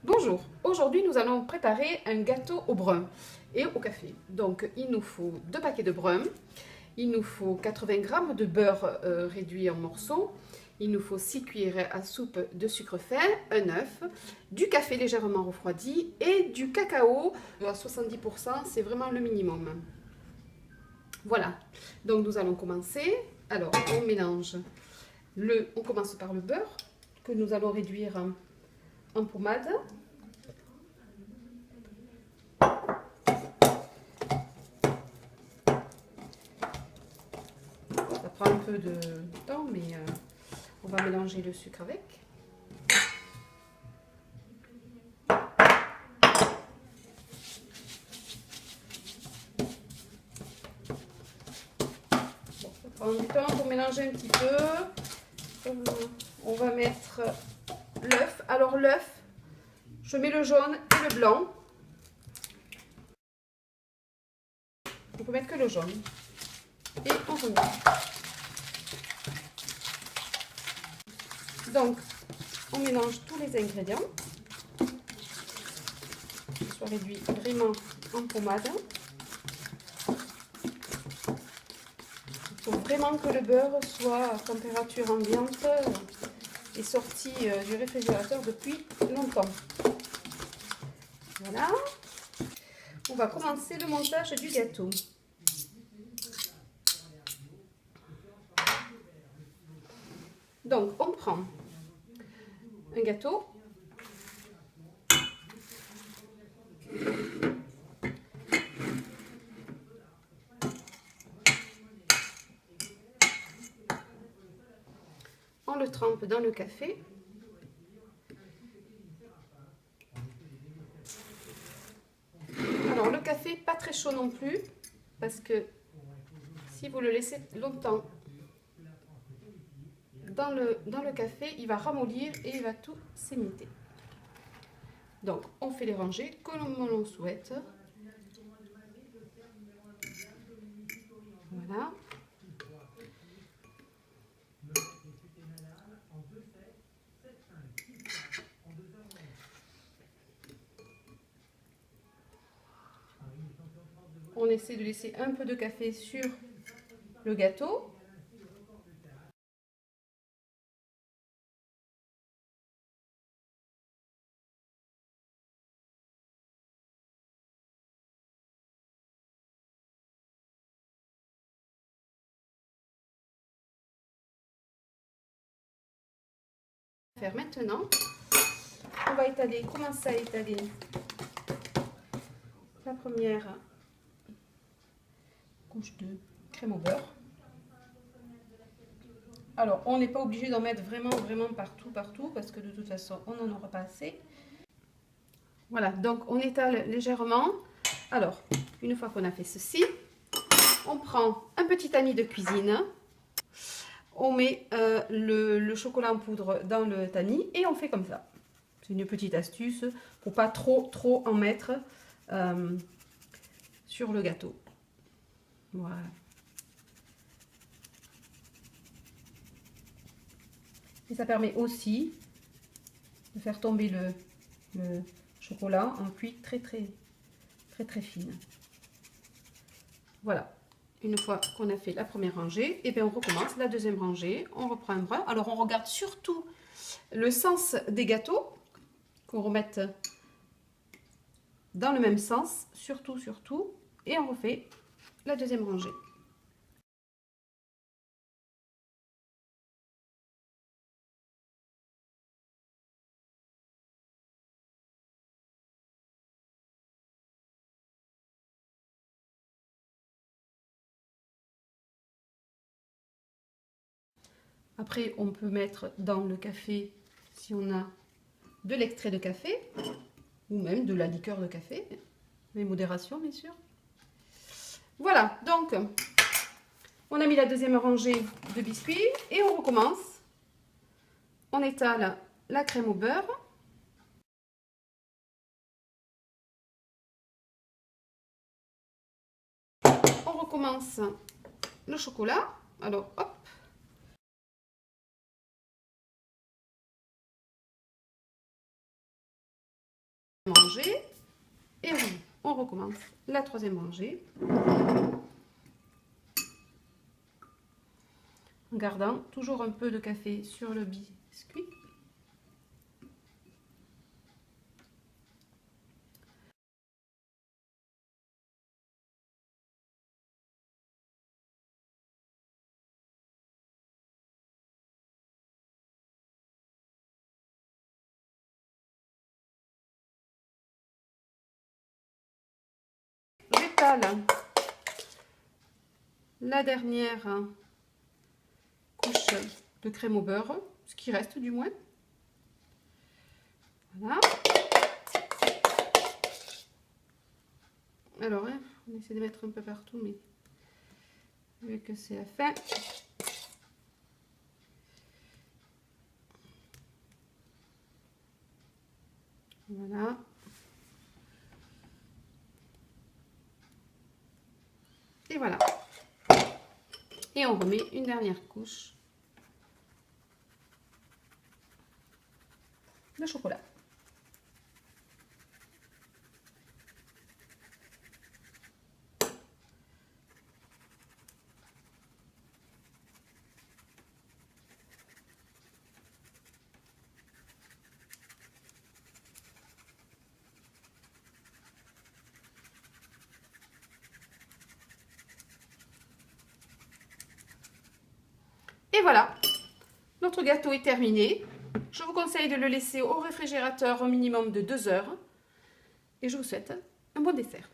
Bonjour, aujourd'hui nous allons préparer un gâteau au brun et au café. Donc il nous faut 2 paquets de brun, il nous faut 80 g de beurre réduit en morceaux, il nous faut 6 cuillères à soupe de sucre fin, un œuf, du café légèrement refroidi et du cacao à 70%, c'est vraiment le minimum. Voilà, donc nous allons commencer. Alors on mélange, on commence par le beurre que nous allons réduire en pommade. Ça prend un peu de temps, mais on va mélanger le sucre avec. Bon, ça prend du temps pour mélanger un petit peu. On va mettre l'œuf. Alors l'œuf, je mets le jaune et le blanc. On peut mettre que le jaune. Et on remet. Donc, on mélange tous les ingrédients. Qu'ils soient réduits vraiment en pommade. Il faut vraiment que le beurre soit à température ambiante et sorti du réfrigérateur depuis longtemps. Voilà. On va commencer le montage du gâteau. Donc, on prend un gâteau. On le trempe dans le café. Alors, le café, pas très chaud non plus, parce que si vous le laissez longtemps dans le café, il va ramollir et il va tout s'émietter. Donc, on fait les rangées comme l'on souhaite. Voilà. On essaie de laisser un peu de café sur le gâteau. Faire maintenant, on va commencer à étaler la première couche de crème au beurre. Alors, on n'est pas obligé d'en mettre vraiment partout, parce que de toute façon, on n'en aura pas assez. Voilà, donc on étale légèrement. Alors, une fois qu'on a fait ceci, on prend un petit tamis de cuisine. On met le chocolat en poudre dans le tamis et on fait comme ça. C'est une petite astuce pour pas trop en mettre sur le gâteau. Voilà. Et ça permet aussi de faire tomber le chocolat en cuit très fine. Voilà. Une fois qu'on a fait la première rangée, et bien on recommence la deuxième rangée. On reprend un brin. Alors on regarde surtout le sens des gâteaux, qu'on remette dans le même sens, surtout. Et on refait la deuxième rangée. Après, on peut mettre dans le café, si on a de l'extrait de café, ou même de la liqueur de café, mais modération bien sûr. Voilà, donc on a mis la deuxième rangée de biscuits et on recommence. On étale la crème au beurre. On recommence le chocolat. Alors, hop. rangée. Et on recommence la troisième rangée. En gardant toujours un peu de café sur le biscuit. J'étale la dernière couche de crème au beurre, ce qui reste du moins. Voilà. Alors, hein, on essaie de mettre un peu partout, mais vu que c'est la fin. Voilà. Et voilà. Et on remet une dernière couche de chocolat. Et voilà, notre gâteau est terminé. Je vous conseille de le laisser au réfrigérateur au minimum de 2 heures. Et je vous souhaite un bon dessert.